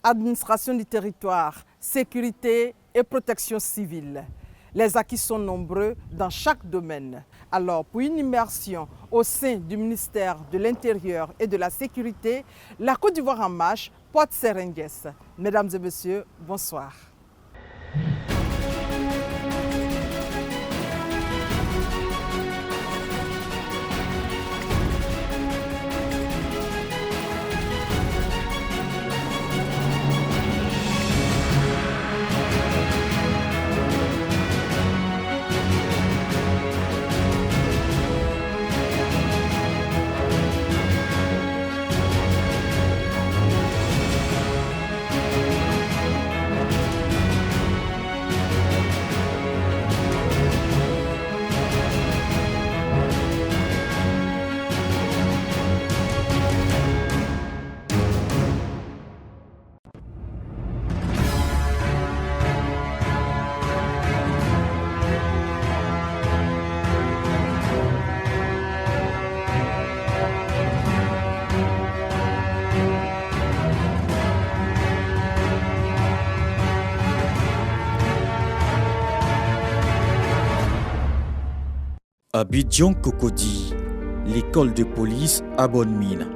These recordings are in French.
administration du territoire, sécurité et protection civile. Les acquis sont nombreux dans chaque domaine. Alors, pour une immersion au sein du ministère de l'Intérieur et de la Sécurité, la Côte d'Ivoire en marche porte ses ringues. Mesdames et messieurs, bonsoir. Abidjan Cocody, l'école de police à bonne mine,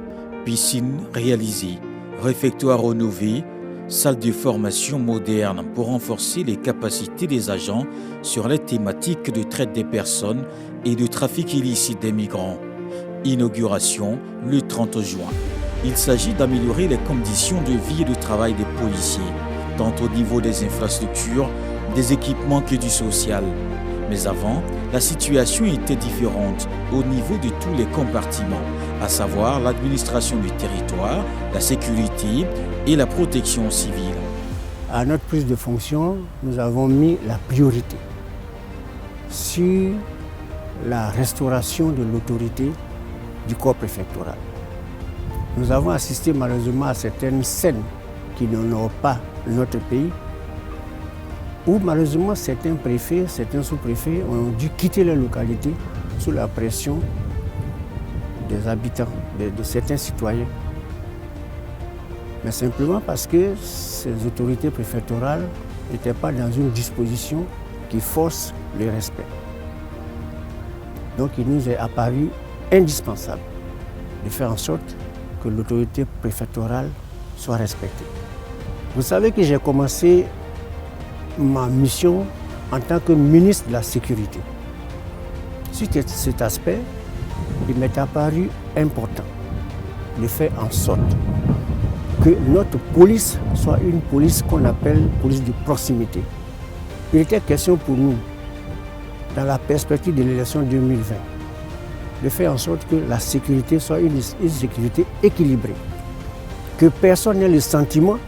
piscine réalisée, réfectoire rénové, salle de formation moderne pour renforcer les capacités des agents sur les thématiques de traite des personnes et de trafic illicite des migrants. Inauguration le 30 juin. Il s'agit d'améliorer les conditions de vie et de travail des policiers, tant au niveau des infrastructures, des équipements que du social. Mais avant, la situation était différente au niveau de tous les compartiments, à savoir l'administration du territoire, la sécurité et la protection civile. À notre prise de fonction, nous avons mis la priorité sur la restauration de l'autorité du corps préfectoral. Nous avons assisté malheureusement à certaines scènes qui n'honorent pas notre pays, où malheureusement certains préfets, certains sous-préfets ont dû quitter leur localité sous la pression des habitants, de certains citoyens. Mais simplement parce que ces autorités préfectorales n'étaient pas dans une disposition qui force le respect. Donc il nous est apparu indispensable de faire en sorte que l'autorité préfectorale soit respectée. Vous savez que j'ai commencé ma mission en tant que ministre de la Sécurité. Sur cet aspect, il m'est apparu important de faire en sorte que notre police soit une police qu'on appelle police de proximité. Il était question pour nous, dans la perspective de l'élection 2020, de faire en sorte que la sécurité soit une sécurité équilibrée. Que personne n'ait le sentiment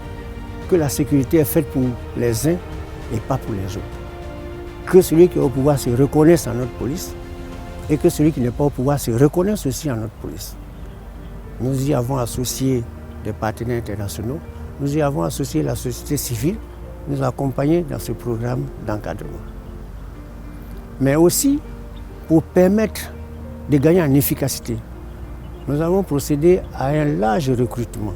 que la sécurité est faite pour les uns et pas pour les autres. Que celui qui est au pouvoir se reconnaisse en notre police et que celui qui n'est pas au pouvoir se reconnaisse aussi en notre police. Nous y avons associé des partenaires internationaux, nous y avons associé la société civile, nous accompagner dans ce programme d'encadrement. Mais aussi pour permettre de gagner en efficacité, nous avons procédé à un large recrutement.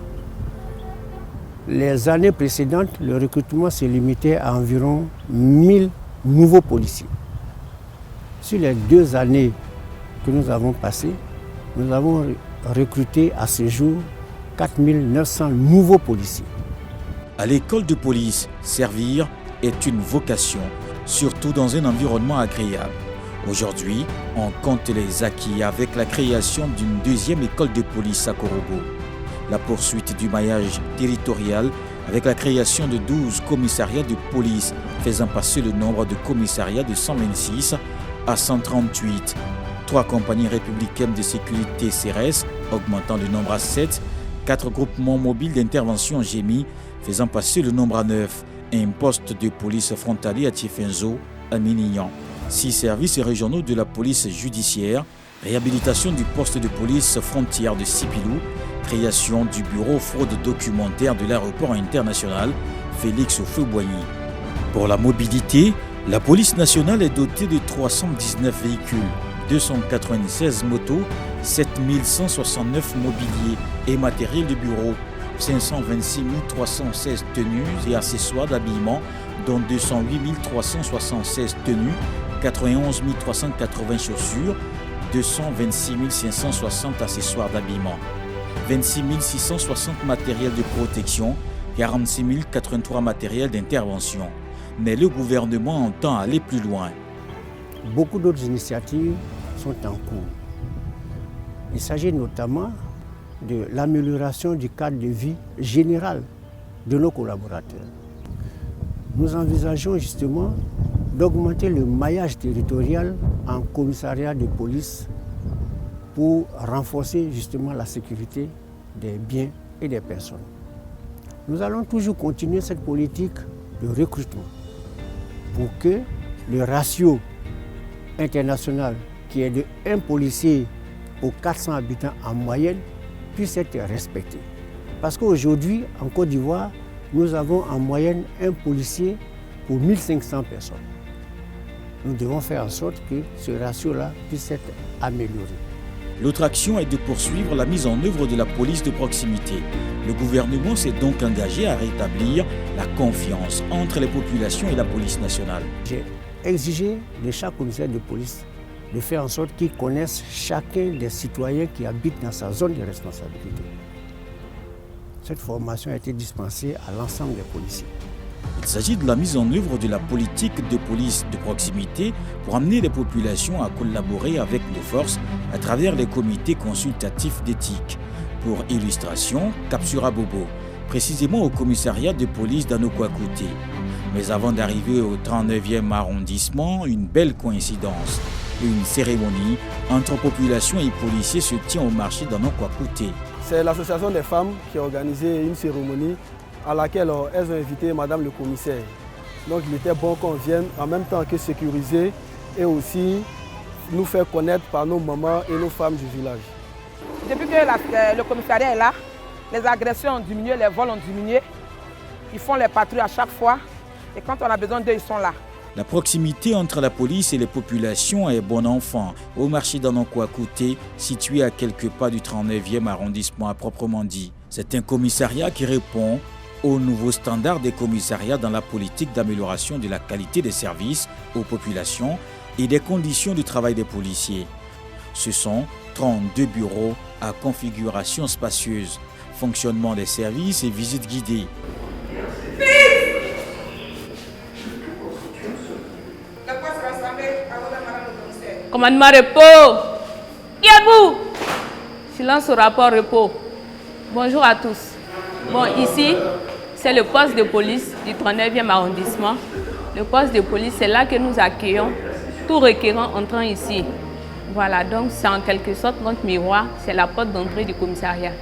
Les années précédentes, le recrutement s'est limité à environ 1000 nouveaux policiers. Sur les 2 années que nous avons passées, nous avons recruté à ce jour 4900 nouveaux policiers. À l'école de police, servir est une vocation, surtout dans un environnement agréable. Aujourd'hui, on compte les acquis avec la création d'une 2e école de police à Korogo. La poursuite du maillage territorial avec la création de 12 commissariats de police, faisant passer le nombre de commissariats de 126 à 138. 3 compagnies républicaines de sécurité CRS, augmentant le nombre à 7. 4 groupements mobiles d'intervention GEMI, faisant passer le nombre à 9. Et un poste de police frontalier à Tiefenzo, à Minignan. 6 services régionaux de la police judiciaire, réhabilitation du poste de police frontière de Sipilou, création du bureau fraude documentaire de l'aéroport international Félix Houphouët-Boigny. Pour la mobilité, la police nationale est dotée de 319 véhicules, 296 motos, 7169 mobiliers et matériel de bureau, 526 316 tenues et accessoires d'habillement, dont 208 376 tenues, 91 380 chaussures, 226 560 accessoires d'habillement, 26 660 matériels de protection, 46 083 matériels d'intervention. Mais le gouvernement entend aller plus loin. Beaucoup d'autres initiatives sont en cours. Il s'agit notamment de l'amélioration du cadre de vie général de nos collaborateurs. Nous envisageons justement d'augmenter le maillage territorial en commissariat de police pour renforcer justement la sécurité des biens et des personnes. Nous allons toujours continuer cette politique de recrutement pour que le ratio international qui est de 1 policier aux 400 habitants en moyenne puisse être respecté. Parce qu'aujourd'hui, en Côte d'Ivoire, nous avons en moyenne 1 policier pour 1500 personnes. Nous devons faire en sorte que ce ratio-là puisse être amélioré. L'autre action est de poursuivre la mise en œuvre de la police de proximité. Le gouvernement s'est donc engagé à rétablir la confiance entre les populations et la police nationale. J'ai exigé de chaque commissaire de police de faire en sorte qu'il connaisse chacun des citoyens qui habitent dans sa zone de responsabilité. Cette formation a été dispensée à l'ensemble des policiers. Il s'agit de la mise en œuvre de la politique de police de proximité pour amener les populations à collaborer avec nos forces à travers les comités consultatifs d'éthique. Pour illustration, Kapsura Bobo, précisément au commissariat de police d'Anokwakouté. Mais avant d'arriver au 39e arrondissement, une belle coïncidence. Une cérémonie entre population et policiers se tient au marché d'Anokwakouté. C'est l'association des femmes qui a organisé une cérémonie à laquelle elles ont invité Madame le commissaire. Donc il était bon qu'on vienne en même temps que sécuriser et aussi nous faire connaître par nos mamans et nos femmes du village. Depuis que le commissariat est là, les agressions ont diminué, les vols ont diminué. Ils font les patrouilles à chaque fois et quand on a besoin d'eux, ils sont là. La proximité entre la police et les populations est bon enfant au marché d'Anokwakouté, situé à quelques pas du 39e arrondissement à proprement dit. C'est un commissariat qui répond aux nouveaux standards des commissariats dans la politique d'amélioration de la qualité des services aux populations et des conditions de travail des policiers. Ce sont 32 bureaux à configuration spacieuse, fonctionnement des services et visites guidées. Commandement repos. Qui êtes-vous? Silence au rapport repos. Bonjour à tous. Bon, ici, c'est le poste de police du 39e arrondissement. Le poste de police, c'est là que nous accueillons tout requérant entrant ici. Voilà, donc c'est en quelque sorte notre miroir, c'est la porte d'entrée du commissariat.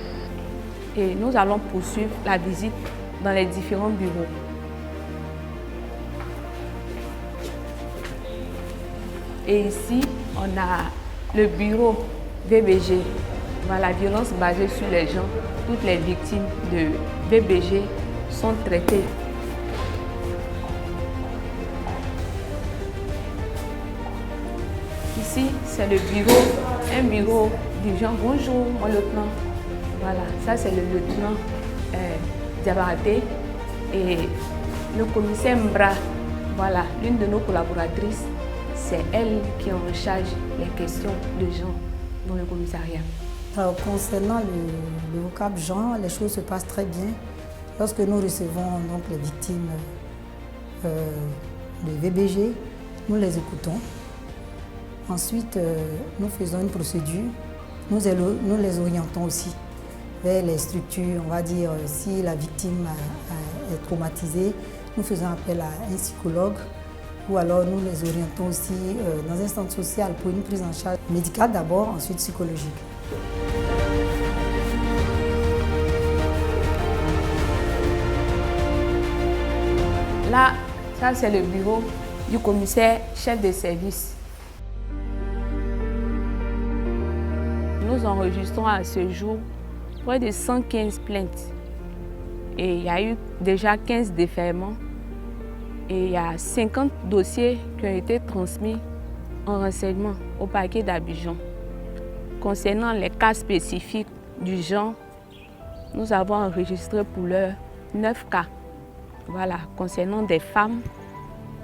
Et nous allons poursuivre la visite dans les différents bureaux. Et ici, on a le bureau VBG. Voilà, la violence basée sur les gens. Toutes les victimes de VBG sont traitées. Ici, c'est le bureau, un bureau du genre « Bonjour, mon lieutenant ». Voilà, ça c'est le lieutenant Diabaté et le commissaire Mbra. Voilà, l'une de nos collaboratrices. C'est elle qui est en charge des questions de genre dans le commissariat. Concernant le vocable genre, les choses se passent très bien. Lorsque nous recevons donc les victimes de VBG, nous les écoutons. Ensuite, nous faisons une procédure. Nous les orientons aussi vers les structures. On va dire, si la victime est traumatisée, nous faisons appel à un psychologue. Ou alors nous les orientons aussi dans un centre social pour une prise en charge médicale d'abord, ensuite psychologique. Là, ça c'est le bureau du commissaire chef de service. Nous enregistrons à ce jour près de 115 plaintes. Et il y a eu déjà 15 déferments. Et il y a 50 dossiers qui ont été transmis en renseignement au parquet d'Abidjan. Concernant les cas spécifiques du genre, nous avons enregistré pour l'heure 9 cas, voilà, concernant des femmes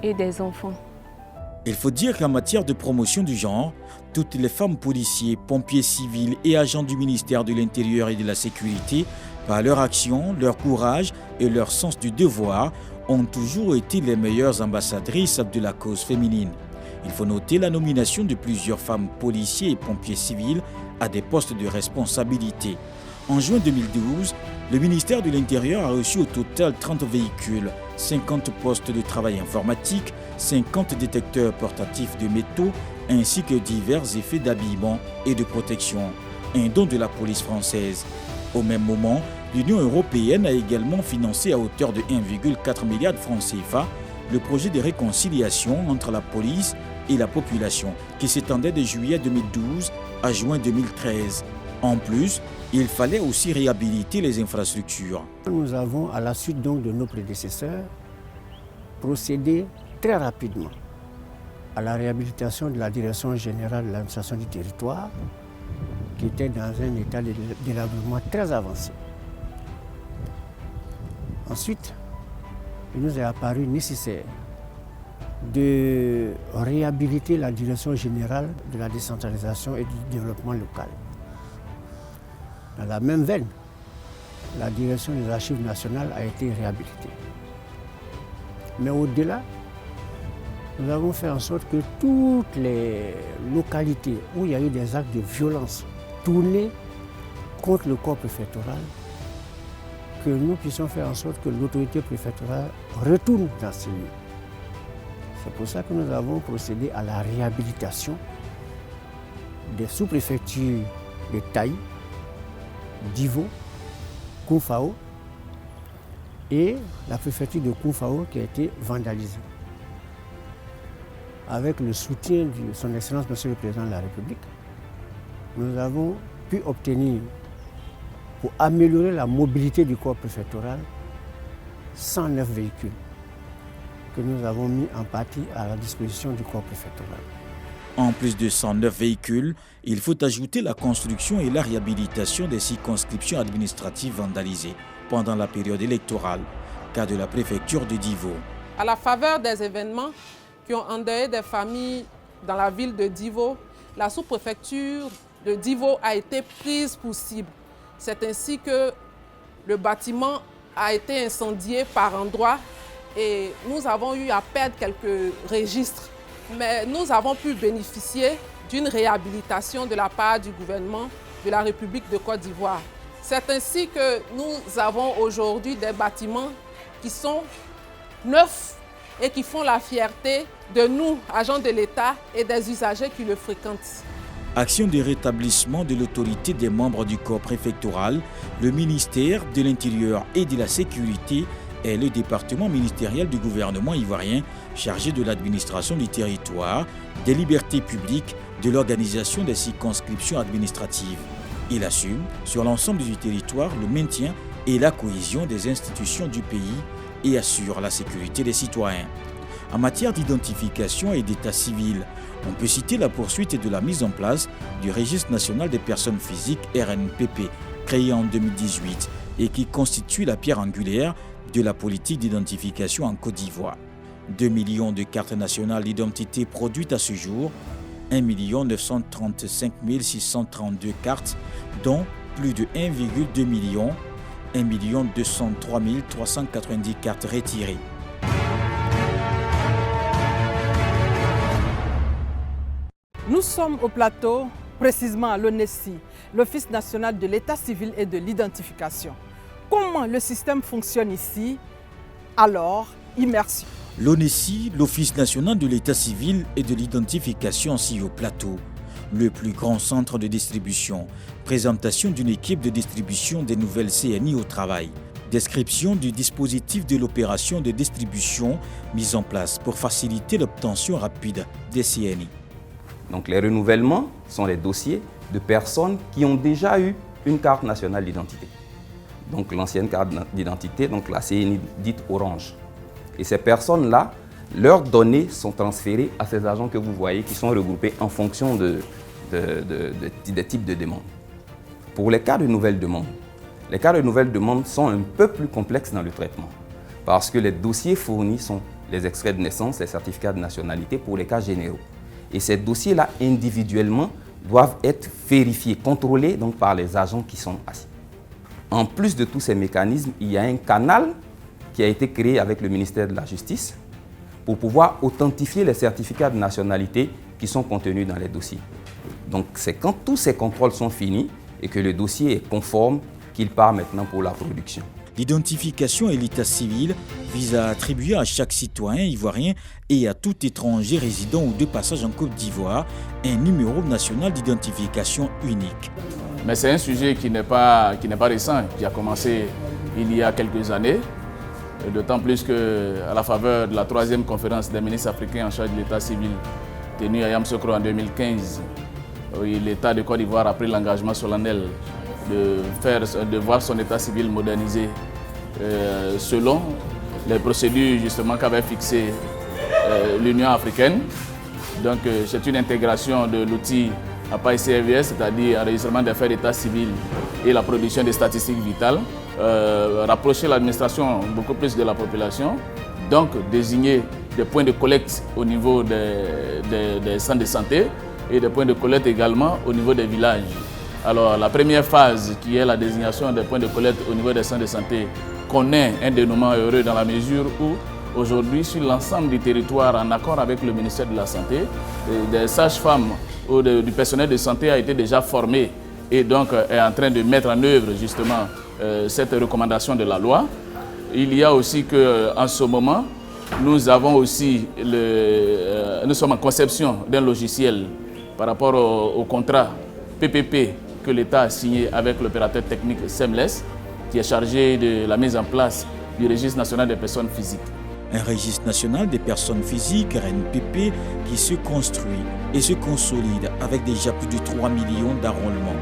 et des enfants. Il faut dire qu'en matière de promotion du genre, toutes les femmes policiers, pompiers civils et agents du ministère de l'Intérieur et de la Sécurité, par leur action, leur courage et leur sens du devoir, ont toujours été les meilleures ambassadrices de la cause féminine. Il faut noter la nomination de plusieurs femmes policiers et pompiers civils à des postes de responsabilité. En juin 2012, le ministère de l'Intérieur a reçu au total 30 véhicules, 50 postes de travail informatique, 50 détecteurs portatifs de métaux, ainsi que divers effets d'habillement et de protection, un don de la police française. Au même moment, l'Union européenne a également financé à hauteur de 1,4 milliard de francs CFA le projet de réconciliation entre la police et la population qui s'étendait de juillet 2012 à juin 2013. En plus, il fallait aussi réhabiliter les infrastructures. Nous avons, à la suite donc de nos prédécesseurs, procédé très rapidement à la réhabilitation de la Direction générale de l'administration du territoire, qui était dans un état de délabrement très avancé. Ensuite, il nous est apparu nécessaire de réhabiliter la Direction générale de la décentralisation et du développement local. Dans la même veine, la Direction des archives nationales a été réhabilitée. Mais au-delà, nous avons fait en sorte que toutes les localités où il y a eu des actes de violence tournés contre le corps préfectoral, que nous puissions faire en sorte que l'autorité préfectorale retourne dans ces lieux. C'est pour ça que nous avons procédé à la réhabilitation des sous-préfectures de Taï, d'Ivo, Koufao et la préfecture de Koufao qui a été vandalisée. Avec le soutien de son Excellence Monsieur le Président de la République, nous avons pu obtenir, pour améliorer la mobilité du corps préfectoral, 109 véhicules que nous avons mis en partie à la disposition du corps préfectoral. En plus de 109 véhicules, il faut ajouter la construction et la réhabilitation des circonscriptions administratives vandalisées pendant la période électorale, cas de la préfecture de Divo. À la faveur des événements qui ont endeuillé des familles dans la ville de Divo, la sous-préfecture de Divo a été prise pour cible. C'est ainsi que le bâtiment a été incendié par endroits et nous avons eu à perdre quelques registres. Mais nous avons pu bénéficier d'une réhabilitation de la part du gouvernement de la République de Côte d'Ivoire. C'est ainsi que nous avons aujourd'hui des bâtiments qui sont neufs et qui font la fierté de nous, agents de l'État et des usagers qui le fréquentent. Action de rétablissement de l'autorité des membres du corps préfectoral, le ministère de l'Intérieur et de la Sécurité est le département ministériel du gouvernement ivoirien chargé de l'administration du territoire, des libertés publiques, de l'organisation des circonscriptions administratives. Il assume, sur l'ensemble du territoire, le maintien et la cohésion des institutions du pays et assure la sécurité des citoyens. En matière d'identification et d'état civil, on peut citer la poursuite de la mise en place du Registre national des personnes physiques RNPP, créé en 2018 et qui constitue la pierre angulaire de la politique d'identification en Côte d'Ivoire. 2 millions de cartes nationales d'identité produites à ce jour, 1 935 632 cartes, dont plus de 1,2 million, 1 203 390 cartes retirées. Nous sommes au plateau, précisément à l'ONESI, l'Office national de l'état civil et de l'identification. Comment le système fonctionne ici? Alors, immersion. L'ONESI, l'Office national de l'état civil et de l'identification, ici au plateau, le plus grand centre de distribution. Présentation d'une équipe de distribution des nouvelles CNI au travail. Description du dispositif de l'opération de distribution mise en place pour faciliter l'obtention rapide des CNI. Donc les renouvellements sont les dossiers de personnes qui ont déjà eu une carte nationale d'identité. Donc l'ancienne carte d'identité, donc la CNI dite orange. Et ces personnes-là, leurs données sont transférées à ces agents que vous voyez qui sont regroupés en fonction des types de demandes. Pour les cas de nouvelles demandes, Les cas de nouvelle demande sont un peu plus complexes dans le traitement parce que les dossiers fournis sont les extraits de naissance, les certificats de nationalité pour les cas généraux. Et ces dossiers-là, individuellement, doivent être vérifiés, contrôlés donc, par les agents qui sont assis. En plus de tous ces mécanismes, il y a un canal qui a été créé avec le ministère de la Justice pour pouvoir authentifier les certificats de nationalité qui sont contenus dans les dossiers. Donc c'est quand tous ces contrôles sont finis et que le dossier est conforme qu'il part maintenant pour la production. L'identification et l'état civil vise à attribuer à chaque citoyen ivoirien et à tout étranger résidant ou de passage en Côte d'Ivoire un numéro national d'identification unique. Mais c'est un sujet qui n'est pas récent, qui a commencé il y a quelques années, d'autant plus qu'à la faveur de la 3e conférence des ministres africains en charge de l'état civil tenue à Yamoussoukro en 2015, l'État de Côte d'Ivoire a pris l'engagement solennel de voir son état civil modernisé selon les procédures justement qu'avait fixées l'Union africaine. Donc c'est une intégration de l'outil API-CRVS, c'est-à-dire enregistrement des faits d'état civil et la production des statistiques vitales, rapprocher l'administration beaucoup plus de la population, donc désigner des points de collecte au niveau des centres de santé et des points de collecte également au niveau des villages. Alors la première phase qui est la désignation des points de collecte au niveau des centres de santé connaît un dénouement heureux dans la mesure où aujourd'hui sur l'ensemble du territoire en accord avec le ministère de la Santé, des sages-femmes ou du personnel de santé a été déjà formé et donc est en train de mettre en œuvre justement cette recommandation de la loi. Il y a aussi qu'en ce moment, nous sommes en conception d'un logiciel par rapport au contrat PPP que l'État a signé avec l'opérateur technique SEMLES, qui est chargé de la mise en place du registre national des personnes physiques. Un registre national des personnes physiques, RNPP, qui se construit et se consolide avec déjà plus de 3 millions d'enrôlements.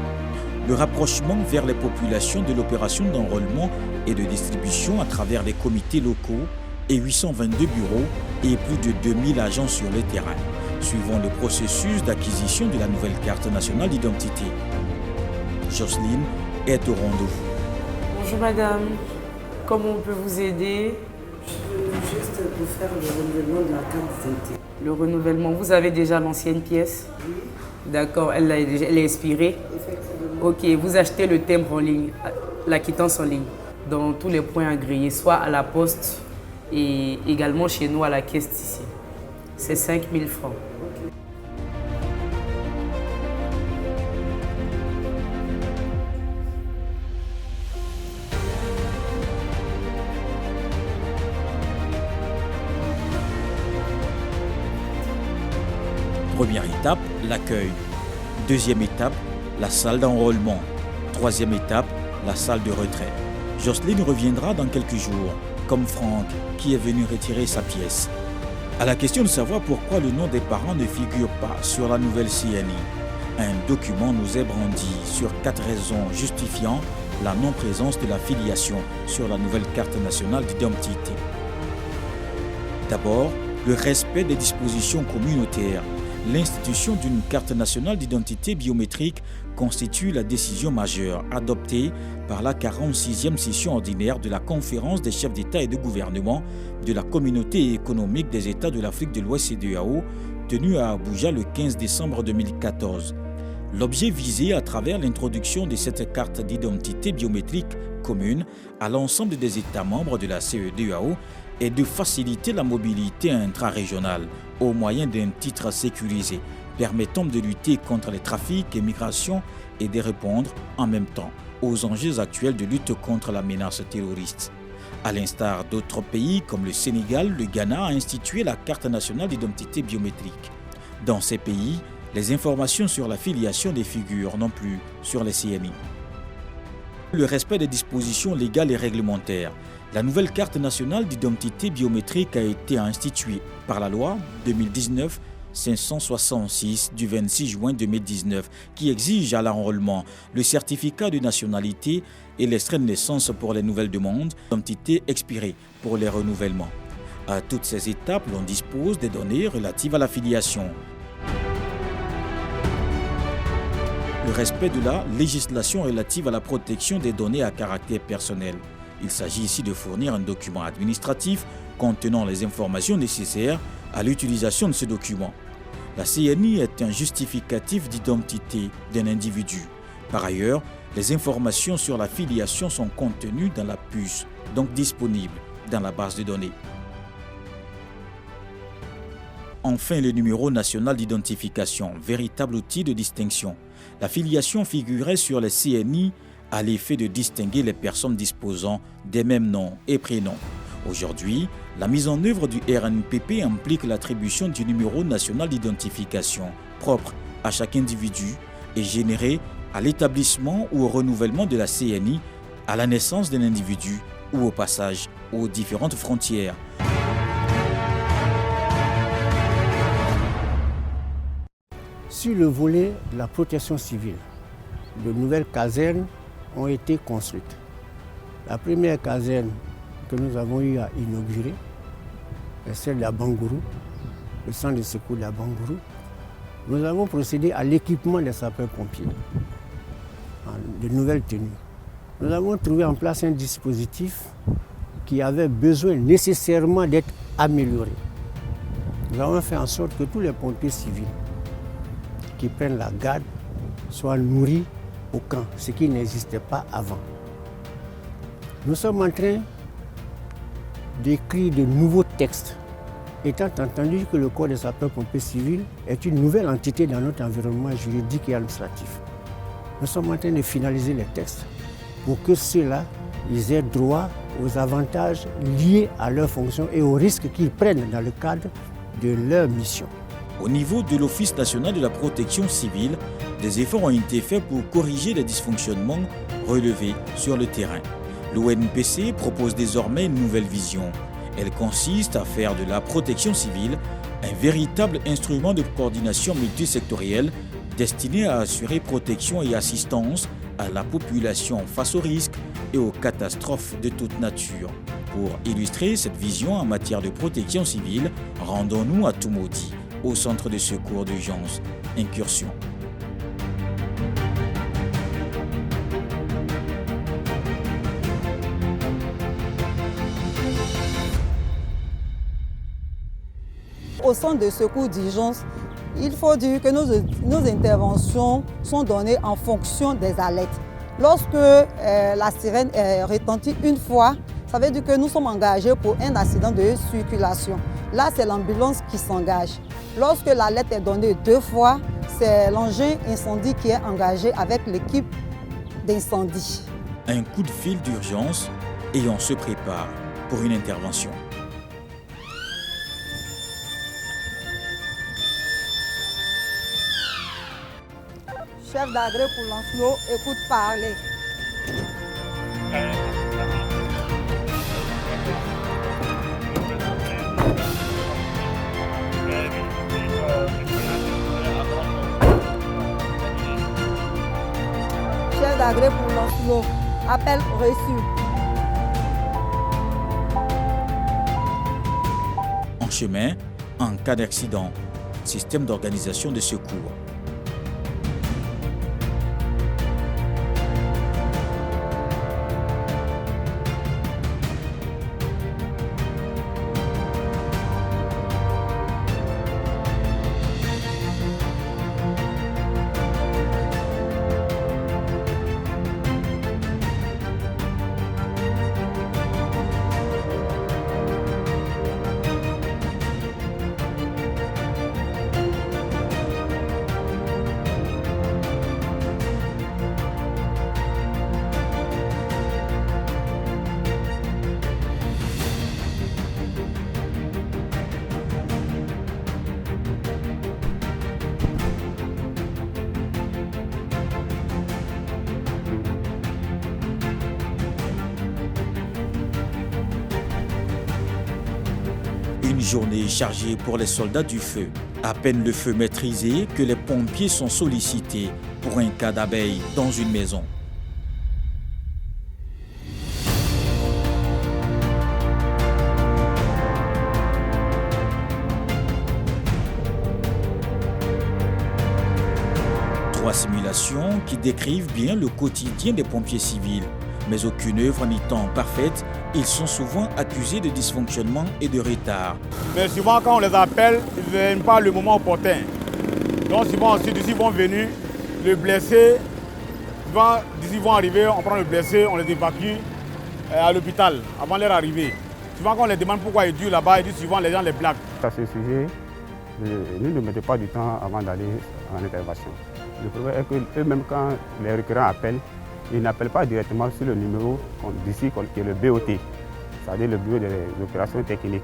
Le rapprochement vers les populations de l'opération d'enrôlement et de distribution à travers les comités locaux et 822 bureaux et plus de 2000 agents sur le terrain, suivant le processus d'acquisition de la nouvelle carte nationale d'identité. Jocelyne est au rendez-vous. Bonjour madame, comment on peut vous aider? Juste pour faire le renouvellement de la carte d'identité. Le renouvellement, vous avez déjà l'ancienne pièce? Oui. D'accord, elle est expirée? Effectivement. Ok, vous achetez le timbre en ligne, la quittance en ligne, dans tous les points agréés, soit à la poste et également chez nous à la caisse ici. C'est 5 000 francs. Première étape, l'accueil. Deuxième étape, la salle d'enrôlement. Troisième étape, la salle de retrait. Jocelyne reviendra dans quelques jours, comme Franck, qui est venu retirer sa pièce. À la question de savoir pourquoi le nom des parents ne figure pas sur la nouvelle CNI, un document nous est brandi sur 4 raisons justifiant la non-présence de la filiation sur la nouvelle carte nationale d'identité. D'abord, le respect des dispositions communautaires. L'institution d'une carte nationale d'identité biométrique constitue la décision majeure adoptée par la 46e session ordinaire de la Conférence des chefs d'État et de gouvernement de la Communauté économique des États de l'Afrique de l'Ouest CEDEAO, tenue à Abuja le 15 décembre 2014. L'objet visé à travers l'introduction de cette carte d'identité biométrique commune à l'ensemble des États membres de la CEDEAO est de faciliter la mobilité intra-régionale au moyen d'un titre sécurisé permettant de lutter contre les trafics et migrations et de répondre en même temps aux enjeux actuels de lutte contre la menace terroriste. À l'instar d'autres pays comme le Sénégal, le Ghana a institué la carte nationale d'identité biométrique. Dans ces pays, les informations sur la filiation des figures non plus sur les CNI. Le respect des dispositions légales et réglementaires. La nouvelle carte nationale d'identité biométrique a été instituée par la loi 2019-566 du 26 juin 2019 qui exige à l'enrôlement le certificat de nationalité et l'extrait de naissance pour les nouvelles demandes d'identité expirées pour les renouvellements. À toutes ces étapes, l'on dispose des données relatives à la filiation. le respect de la législation relative à la protection des données à caractère personnel. Il s'agit ici de fournir un document administratif contenant les informations nécessaires à l'utilisation de ce document. La CNI est un justificatif d'identité d'un individu. Par ailleurs, les informations sur la filiation sont contenues dans la puce, donc disponibles dans la base de données. Enfin, le numéro national d'identification, véritable outil de distinction. La filiation figurait sur les CNI à l'effet de distinguer les personnes disposant des mêmes noms et prénoms. Aujourd'hui, la mise en œuvre du RNPP implique l'attribution du numéro national d'identification propre à chaque individu et généré à l'établissement ou au renouvellement de la CNI, à la naissance d'un individu ou au passage aux différentes frontières. Sur le volet de la protection civile, de nouvelles casernes ont été construites. La première caserne que nous avons eu à inaugurer est celle de la Bangourou, le centre de secours de la Bangourou. Nous avons procédé à l'équipement des sapeurs-pompiers, de nouvelles tenues. Nous avons trouvé en place un dispositif qui avait besoin nécessairement d'être amélioré. Nous avons fait en sorte que tous les pompiers civils qui prennent la garde soient nourris au camp, ce qui n'existait pas avant. Nous sommes en train d'écrire de nouveaux textes, étant entendu que le corps des sapeurs-pompiers civils est une nouvelle entité dans notre environnement juridique et administratif. Nous sommes en train de finaliser les textes pour que ceux-là ils aient droit aux avantages liés à leur fonction et aux risques qu'ils prennent dans le cadre de leur mission. Au niveau de l'Office national de la protection civile, des efforts ont été faits pour corriger les dysfonctionnements relevés sur le terrain. L'ONPC propose désormais une nouvelle vision. Elle consiste à faire de la protection civile un véritable instrument de coordination multisectorielle destiné à assurer protection et assistance à la population face aux risques et aux catastrophes de toute nature. Pour illustrer cette vision en matière de protection civile, rendons-nous à Toumoudi, au centre de secours d'urgence Incursion. Au centre de secours d'urgence, il faut dire que nos interventions sont données en fonction des alertes. Lorsque la sirène est retentie une fois, ça veut dire que nous sommes engagés pour un accident de circulation. Là, c'est l'ambulance qui s'engage. Lorsque l'alerte est donnée 2 fois, c'est l'engin incendie qui est engagé avec l'équipe d'incendie. Un coup de fil d'urgence et on se prépare pour une intervention. Chef d'agré pour Lancelot, écoute parler. Chef d'agré pour Lancelot, appel reçu. En chemin, en cas d'accident, système d'organisation de secours. Une journée chargée pour les soldats du feu. À peine le feu maîtrisé que les pompiers sont sollicités pour un cas d'abeille dans une maison. 3 simulations qui décrivent bien le quotidien des pompiers civils. Mais aucune œuvre n'y temps parfaite, ils sont souvent accusés de dysfonctionnement et de retard. Mais souvent quand on les appelle, ils ne viennent pas le moment opportun. Donc souvent ensuite, d'ici ils vont venir, le blessé, d'ici ils vont arriver, on prend le blessé, on les évacue à l'hôpital avant leur arrivée. Souvent quand on les demande pourquoi ils durent là-bas, ils disent souvent les gens les blaguent. À ce sujet, nous ne mettons pas du temps avant d'aller en intervention. Le problème est qu'eux-mêmes, quand les récurrents appellent, ils n'appellent pas directement sur le numéro d'ici qui est le BOT, c'est-à-dire le bureau des opérations techniques.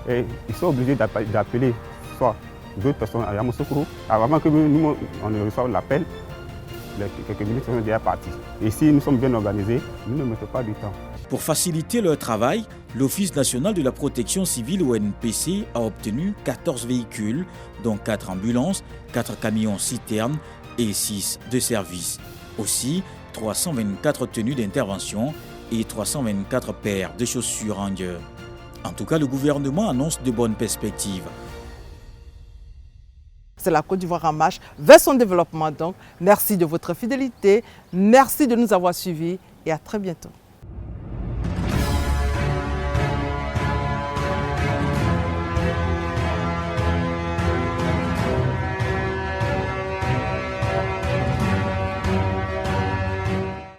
Et ils sont obligés d'appeler soit d'autres personnes à Yamoussoukro avant que nous on ne reçoive l'appel. Quelques minutes sont déjà partis. Et si nous sommes bien organisés, nous ne mettons pas du temps. Pour faciliter leur travail, l'Office national de la protection civile ONPC a obtenu 14 véhicules, dont 4 ambulances, 4 camions citernes et 6 de service. Aussi, 324 tenues d'intervention et 324 paires de chaussures Ranger. En tout cas, le gouvernement annonce de bonnes perspectives. C'est la Côte d'Ivoire en marche vers son développement donc. Merci de votre fidélité, merci de nous avoir suivis et à très bientôt.